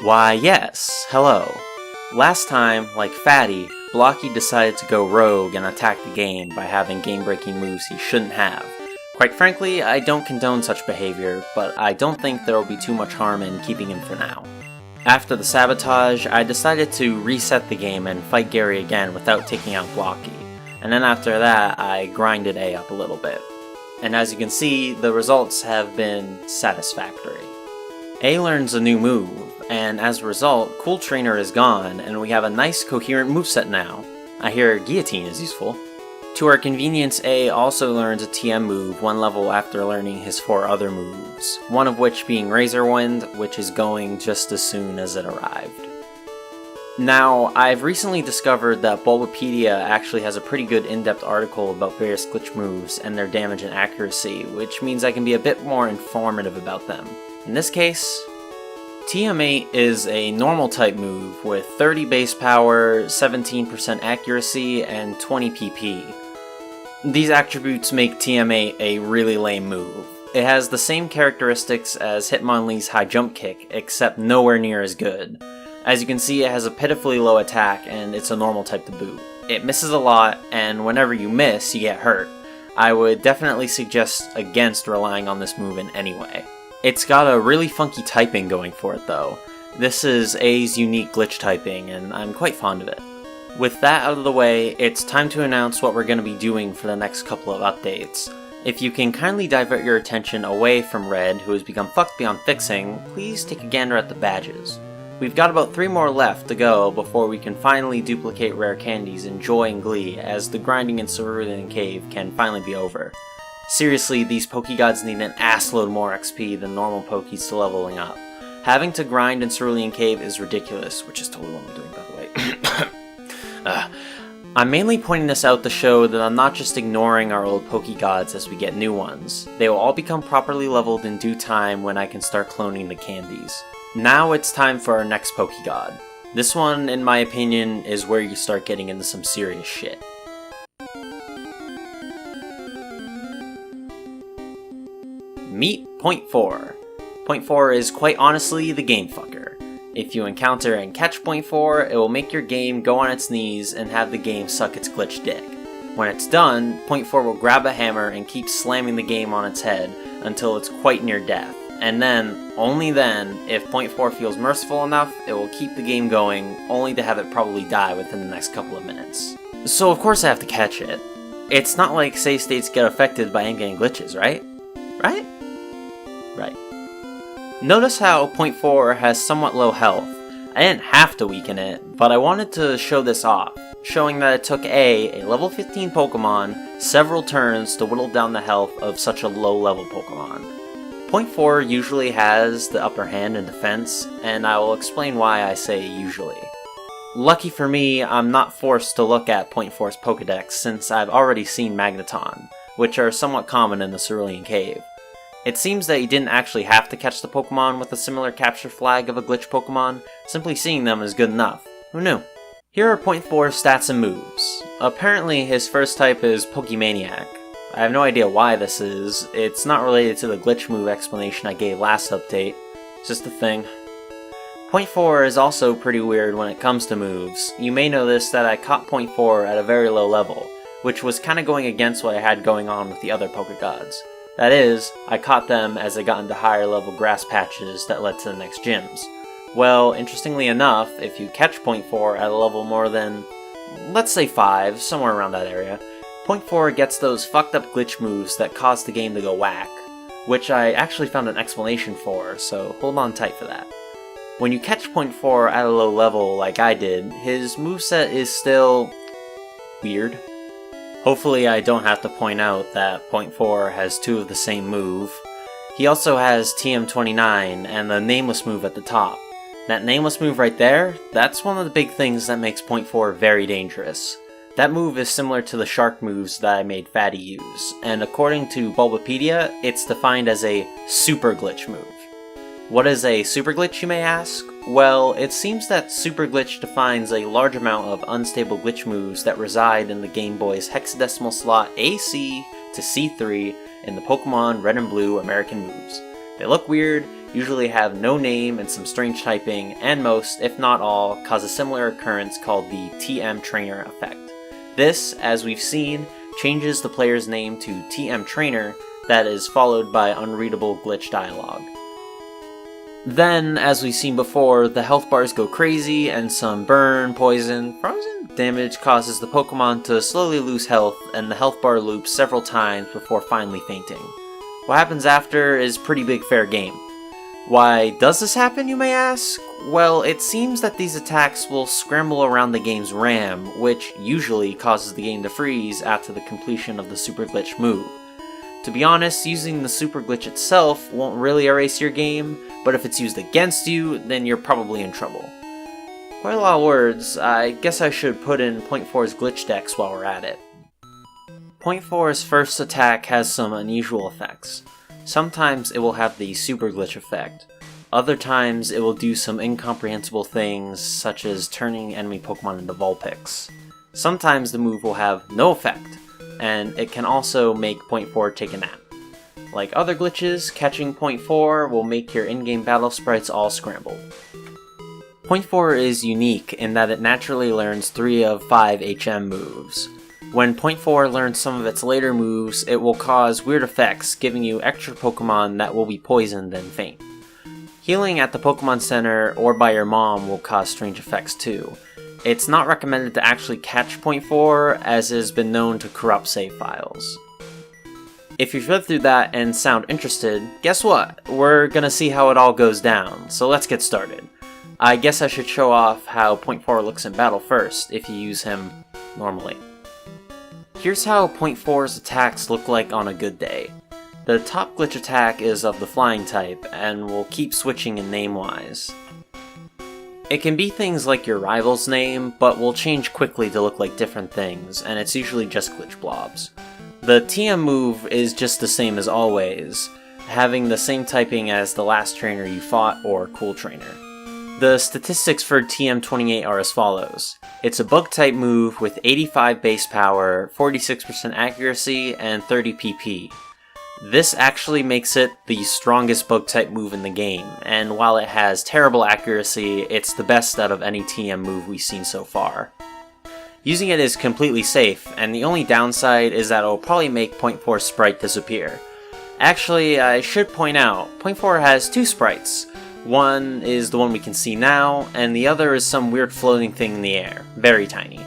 Why yes, hello. Last time, like Fatty, Blocky decided to go rogue and attack the game by having game-breaking moves he shouldn't have. Quite frankly, I don't condone such behavior, but I don't think there will be too much harm in keeping him for now. After the sabotage, I decided to reset the game and fight Gary again without taking out Blocky, and then after that, I grinded A up a little bit. And as you can see, the results have been satisfactory. A learns a new move, and as a result, Cool Trainer is gone, and we have a nice coherent moveset now. I hear Guillotine is useful. To our convenience, A also learns a TM move one level after learning his 4 other moves, one of which being Razor Wind, which is going just as soon as it arrived. Now, I've recently discovered that Bulbapedia actually has a pretty good in-depth article about various glitch moves and their damage and accuracy, which means I can be a bit more informative about them. In this case, TM8 is a normal type move with 30 base power, 17% accuracy, and 20 PP. These attributes make TM8 a really lame move. It has the same characteristics as Hitmonlee's high jump kick, except nowhere near as good. As you can see, it has a pitifully low attack, and it's a normal type to boot. It misses a lot, and whenever you miss, you get hurt. I would definitely suggest against relying on this move in any way. It's got a really funky typing going for it though. This is A's unique glitch typing, and I'm quite fond of it. With that out of the way, it's time to announce what we're going to be doing for the next couple of updates. If you can kindly divert your attention away from Red, who has become fucked beyond fixing, please take a gander at the badges. We've got about 3 more left to go before we can finally duplicate rare candies in joy and glee, as the grinding in Cerulean Cave can finally be over. Seriously, these PokeGods need an assload more XP than normal Pokies to leveling up. Having to grind in Cerulean Cave is ridiculous, which is totally what I'm doing, by the way. I'm mainly pointing this out to show that I'm not just ignoring our old PokeGods as we get new ones. They will all become properly leveled in due time when I can start cloning the candies. Now it's time for our next PokeGod. This one, in my opinion, is where you start getting into some serious shit. Meet Point 4. Point 4 is quite honestly the game fucker. If you encounter and catch Point 4, it will make your game go on its knees and have the game suck its glitch dick. When it's done, Point 4 will grab a hammer and keep slamming the game on its head until it's quite near death. And then, only then, if Point 4 feels merciful enough, it will keep the game going, only to have it probably die within the next couple of minutes. So of course I have to catch it. It's not like save states get affected by in-game glitches, right? Right? Right. Notice how Point 4 has somewhat low health. I didn't have to weaken it, but I wanted to show this off, showing that it took a level 15 Pokemon, several turns to whittle down the health of such a low level Pokemon. Point 4 usually has the upper hand in defense, and I will explain why I say usually. Lucky for me, I'm not forced to look at Point 4's Pokedex since I've already seen Magneton, which are somewhat common in the Cerulean Cave. It seems that you didn't actually have to catch the Pokemon with a similar capture flag of a glitch Pokemon, simply seeing them is good enough. Who knew? Here are Point 4's stats and moves. Apparently his first type is Pokemaniac. I have no idea why this is, it's not related to the glitch move explanation I gave last update, it's just a thing. Point 4 is also pretty weird when it comes to moves. You may notice that I caught Point 4 at a very low level, which was kinda going against what I had going on with the other PokeGods. That is, I caught them as I got into higher level grass patches that led to the next gyms. Well, interestingly enough, if you catch Point 4 at a level more than, let's say 5, somewhere around that area, Point 4 gets those fucked up glitch moves that cause the game to go whack, which I actually found an explanation for, so hold on tight for that. When you catch Point 4 at a low level like I did, his moveset is still weird. Hopefully I don't have to point out that Point 4 has 2 of the same move. He also has TM29 and the Nameless move at the top. That Nameless move right there, that's one of the big things that makes Point 4 very dangerous. That move is similar to the shark moves that I made Fatty use, and according to Bulbapedia, it's defined as a super glitch move. What is a super glitch, you may ask? Well, it seems that super glitch defines a large amount of unstable glitch moves that reside in the Game Boy's hexadecimal slot AC to C3 in the Pokemon Red and Blue American moves. They look weird, usually have no name and some strange typing, and most, if not all, cause a similar occurrence called the TM Trainer effect. This, as we've seen, changes the player's name to TM Trainer, that is followed by unreadable glitch dialogue. Then, as we've seen before, the health bars go crazy, and some burn, poison, frozen damage causes the Pokemon to slowly lose health, and the health bar loops several times before finally fainting. What happens after is pretty big fair game. Why does this happen, you may ask? Well, it seems that these attacks will scramble around the game's RAM, which usually causes the game to freeze after the completion of the super glitch move. To be honest, using the super glitch itself won't really erase your game, but if it's used against you, then you're probably in trouble. Quite a lot of words. I guess I should put in Point 4's glitch dex while we're at it. Point 4's first attack has some unusual effects. Sometimes it will have the super glitch effect. Other times it will do some incomprehensible things, such as turning enemy Pokemon into Vulpix. Sometimes the move will have no effect, and it can also make Point 4 take a nap. Like other glitches, catching Point 4 will make your in-game battle sprites all scrambled. Point 4 is unique in that it naturally learns 3 of 5 HM moves. When Point 4 learns some of its later moves, it will cause weird effects, giving you extra Pokemon that will be poisoned and faint. Healing at the Pokemon Center or by your mom will cause strange effects too. It's not recommended to actually catch Point 4, as it has been known to corrupt save files. If you've read through that and sound interested, guess what? We're gonna see how it all goes down, so let's get started. I guess I should show off how Point 4 looks in battle first, if you use him normally. Here's how Point 4's attacks look like on a good day. The top glitch attack is of the flying type, and will keep switching in name-wise. It can be things like your rival's name, but will change quickly to look like different things, and it's usually just glitch blobs. The TM move is just the same as always, having the same typing as the last trainer you fought or cool trainer. The statistics for TM28 are as follows. It's a bug-type move with 85 base power, 46% accuracy, and 30 PP. This actually makes it the strongest bug-type move in the game, and while it has terrible accuracy, it's the best out of any TM move we've seen so far. Using it is completely safe, and the only downside is that it will probably make Point 4's sprite disappear. Actually, I should point out, Point 4 has 2 sprites. One is the one we can see now, and the other is some weird floating thing in the air, very tiny.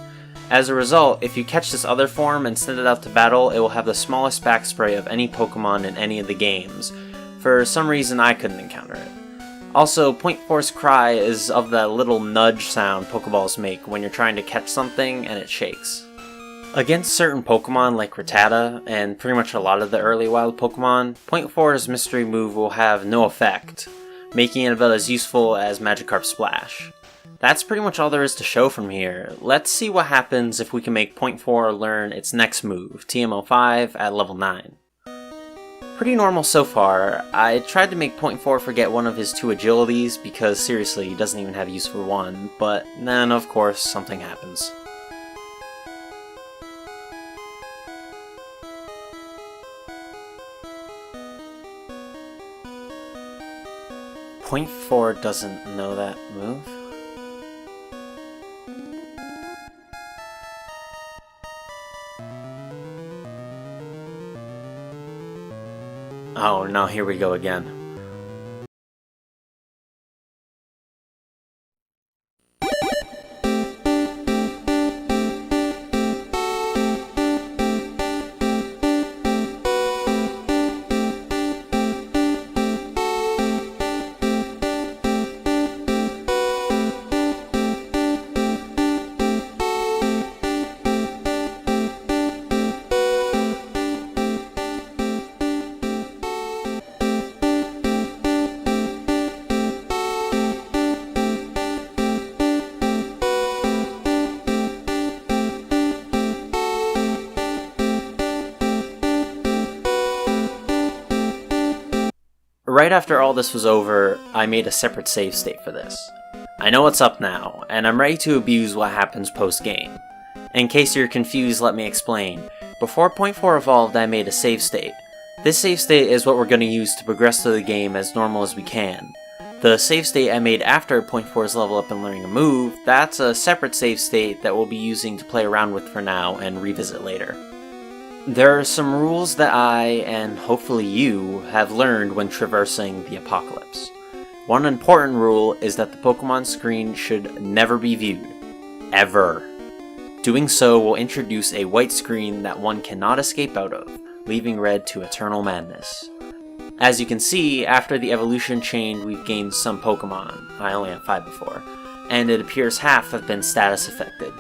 As a result, if you catch this other form and send it out to battle, it will have the smallest back spray of any Pokemon in any of the games. For some reason I couldn't encounter it. Also, Point 4's cry is of that little nudge sound Pokeballs make when you're trying to catch something and it shakes. Against certain Pokemon like Rattata, and pretty much a lot of the early wild Pokemon, Point 4's mystery move will have no effect, making it about as useful as Magikarp's Splash. That's pretty much all there is to show from here. Let's see what happens if we can make Point 4 learn its next move, TM05, at level 9. Pretty normal so far. I tried to make Point 4 forget one of his 2 agilities because seriously, he doesn't even have use for one, but then of course something happens. Point 4 doesn't know that move? Oh no, here we go again. Right after all this was over, I made a separate save state for this. I know what's up now, and I'm ready to abuse what happens post-game. In case you're confused, let me explain. Before Point 4 evolved, I made a save state. This save state is what we're going to use to progress through the game as normal as we can. The save state I made after Point 4's level up and learning a move, that's a separate save state that we'll be using to play around with for now and revisit later. There are some rules that I, and hopefully you, have learned when traversing the apocalypse. One important rule is that the Pokemon screen should never be viewed. Ever. Doing so will introduce a white screen that one cannot escape out of, leaving red to eternal madness. As you can see, after the evolution chain we've gained some Pokemon, I only had 5 before, and it appears half have been status affected.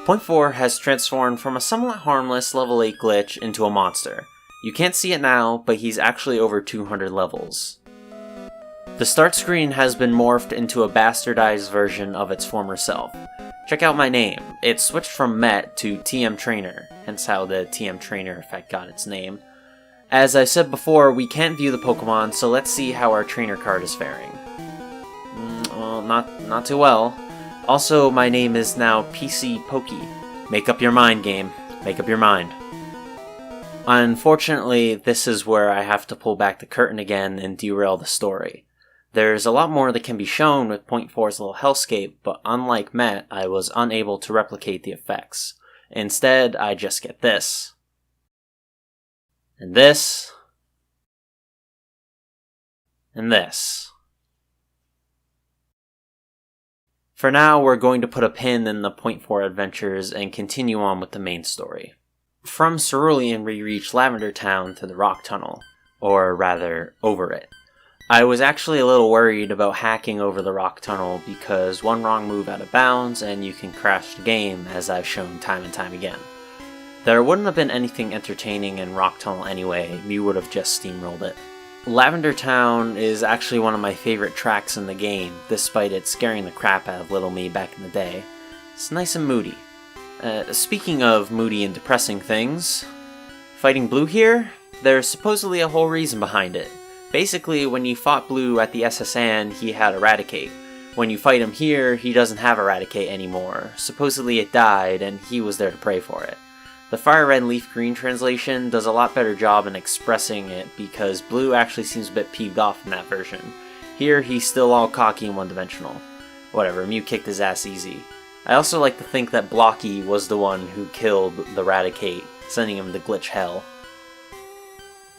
Point 4 has transformed from a somewhat harmless level 8 glitch into a monster. You can't see it now, but he's actually over 200 levels. The start screen has been morphed into a bastardized version of its former self. Check out my name. It switched from Met to TM Trainer, hence how the TM Trainer effect got its name. As I said before, we can't view the Pokemon, so let's see how our trainer card is faring. Well, not too well. Also, my name is now PC Pokey. Make up your mind, game. Make up your mind. Unfortunately, this is where I have to pull back the curtain again and derail the story. There's a lot more that can be shown with Point 4's little hellscape, but unlike Met, I was unable to replicate the effects. Instead, I just get this. And this. And this. For now, we're going to put a pin in the Point 4 adventures and continue on with the main story. From Cerulean, we reach Lavender Town through the Rock Tunnel, or rather, over it. I was actually a little worried about hacking over the Rock Tunnel because one wrong move out of bounds and you can crash the game, as I've shown time and time again. There wouldn't have been anything entertaining in Rock Tunnel anyway, we would have just steamrolled it. Lavender Town is actually one of my favorite tracks in the game, despite it scaring the crap out of little me back in the day. It's nice and moody. Speaking of moody and depressing things, fighting Blue here? There's supposedly a whole reason behind it. Basically, when you fought Blue at the SSN, he had Eradicate. When you fight him here, he doesn't have Eradicate anymore. Supposedly it died, and he was there to pray for it. The Fire Red and Leaf Green translation does a lot better job in expressing it because Blue actually seems a bit peeved off in that version. Here, he's still all cocky and one-dimensional. Whatever, Mew kicked his ass easy. I also like to think that Blocky was the one who killed the Eradicate, sending him to glitch hell.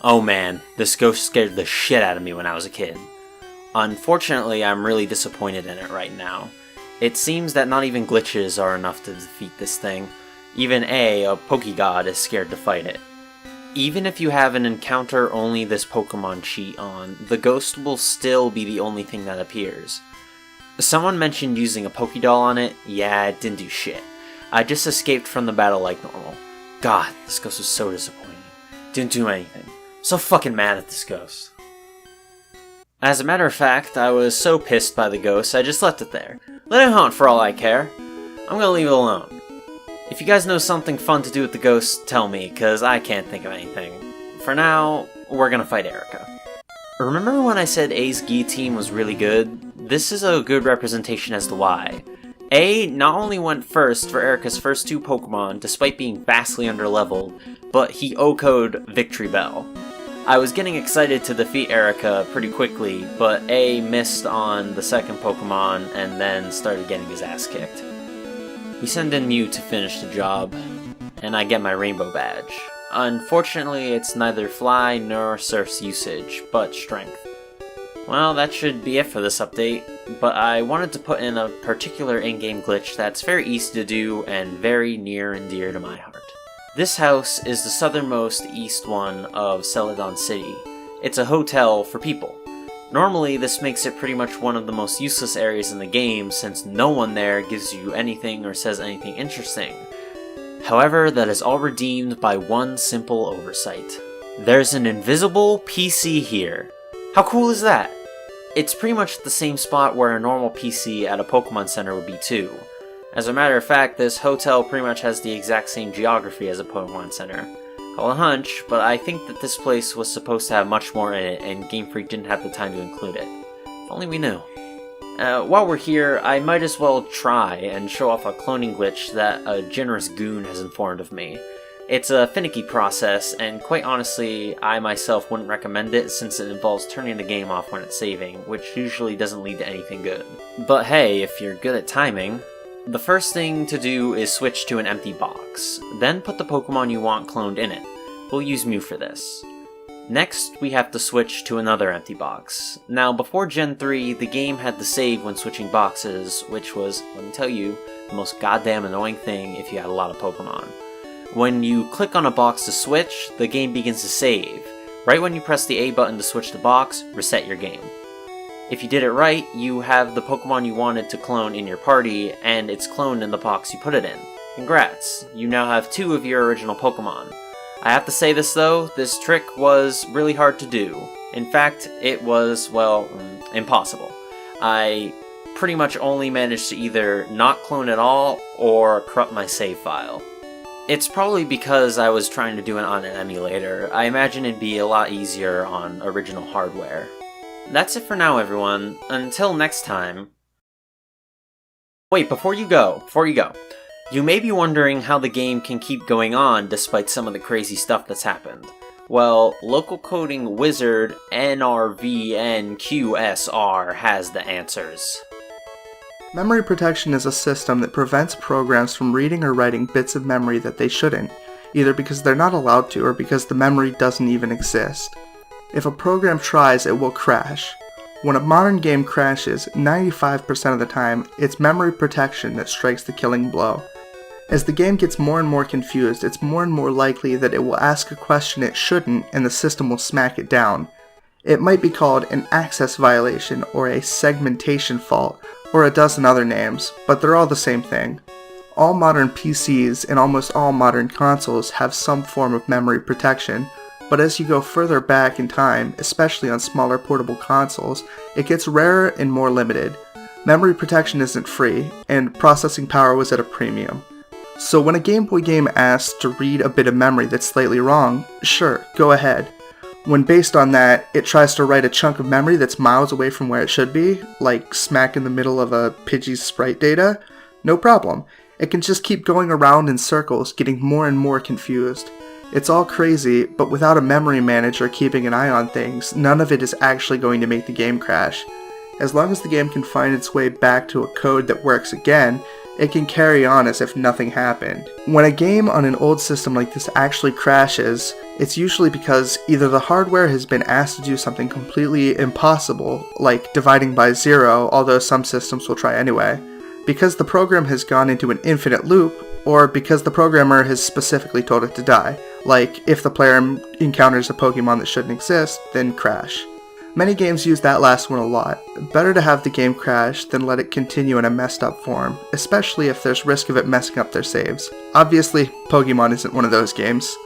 Oh man, this ghost scared the shit out of me when I was a kid. Unfortunately, I'm really disappointed in it right now. It seems that not even glitches are enough to defeat this thing. Even a PokeGod is scared to fight it. Even if you have an encounter only this Pokemon cheat on, the ghost will still be the only thing that appears. Someone mentioned using a Pokédoll on it. Yeah, it didn't do shit. I just escaped from the battle like normal. God, this ghost was so disappointing. Didn't do anything. So fucking mad at this ghost. As a matter of fact, I was so pissed by the ghost, I just left it there. Let it haunt for all I care. I'm gonna leave it alone. If you guys know something fun to do with the ghost, tell me, cause I can't think of anything. For now, we're gonna fight Erica. Remember when I said A's guillotine was really good? This is a good representation as to why. A not only went first for Erica's first 2 Pokemon, despite being vastly underleveled, but he OHKO'd Victory Bell. I was getting excited to defeat Erica pretty quickly, but A missed on the second Pokemon and then started getting his ass kicked. We send in Mew to finish the job, and I get my rainbow badge. Unfortunately, it's neither fly nor surf's usage, but strength. Well, that should be it for this update, but I wanted to put in a particular in-game glitch that's very easy to do and very near and dear to my heart. This house is the southernmost east one of Celadon City. It's a hotel for people. Normally, this makes it pretty much one of the most useless areas in the game since no one there gives you anything or says anything interesting. However, that is all redeemed by one simple oversight. There's an invisible PC here. How cool is that? It's pretty much the same spot where a normal PC at a Pokemon Center would be too. As a matter of fact, this hotel pretty much has the exact same geography as a Pokemon Center. Call a hunch, but I think that this place was supposed to have much more in it and Game Freak didn't have the time to include it. If only we knew. While we're here, I might as well try and show off a cloning glitch that a generous goon has informed of me. It's a finicky process, and quite honestly, I myself wouldn't recommend it since it involves turning the game off when it's saving, which usually doesn't lead to anything good. But hey, if you're good at timing, the first thing to do is switch to an empty box, then put the Pokemon you want cloned in it. We'll use Mew for this. Next, we have to switch to another empty box. Now, before Gen 3, the game had to save when switching boxes, which was, let me tell you, the most goddamn annoying thing if you had a lot of Pokemon. When you click on a box to switch, the game begins to save. Right when you press the A button to switch the box, reset your game. If you did it right, you have the Pokemon you wanted to clone in your party, and it's cloned in the box you put it in. Congrats, you now have 2 of your original Pokemon. I have to say this though, this trick was really hard to do. In fact, it was, well, impossible. I pretty much only managed to either not clone at all, or corrupt my save file. It's probably because I was trying to do it on an emulator. I imagine it'd be a lot easier on original hardware. That's it for now, everyone. Until next time... Wait, before you go. You may be wondering how the game can keep going on despite some of the crazy stuff that's happened. Well, local coding wizard NRVNQSR has the answers. Memory protection is a system that prevents programs from reading or writing bits of memory that they shouldn't, either because they're not allowed to or because the memory doesn't even exist. If a program tries, it will crash. When a modern game crashes, 95% of the time, it's memory protection that strikes the killing blow. As the game gets more and more confused, it's more and more likely that it will ask a question it shouldn't and the system will smack it down. It might be called an access violation or a segmentation fault, or a dozen other names, but they're all the same thing. All modern PCs and almost all modern consoles have some form of memory protection, but as you go further back in time, especially on smaller portable consoles, it gets rarer and more limited. Memory protection isn't free, and processing power was at a premium. So when a Game Boy game asks to read a bit of memory that's slightly wrong, sure, go ahead. When based on that, it tries to write a chunk of memory that's miles away from where it should be, like smack in the middle of a Pidgey's sprite data, no problem. It can just keep going around in circles, getting more and more confused. It's all crazy, but without a memory manager keeping an eye on things, none of it is actually going to make the game crash. As long as the game can find its way back to a code that works again, it can carry on as if nothing happened. When a game on an old system like this actually crashes, it's usually because either the hardware has been asked to do something completely impossible, like dividing by 0, although some systems will try anyway, because the program has gone into an infinite loop, or because the programmer has specifically told it to die, like if the player encounters a Pokemon that shouldn't exist, then crash. Many games use that last one a lot. Better to have the game crash than let it continue in a messed up form, especially if there's risk of it messing up their saves. Obviously, Pokemon isn't one of those games.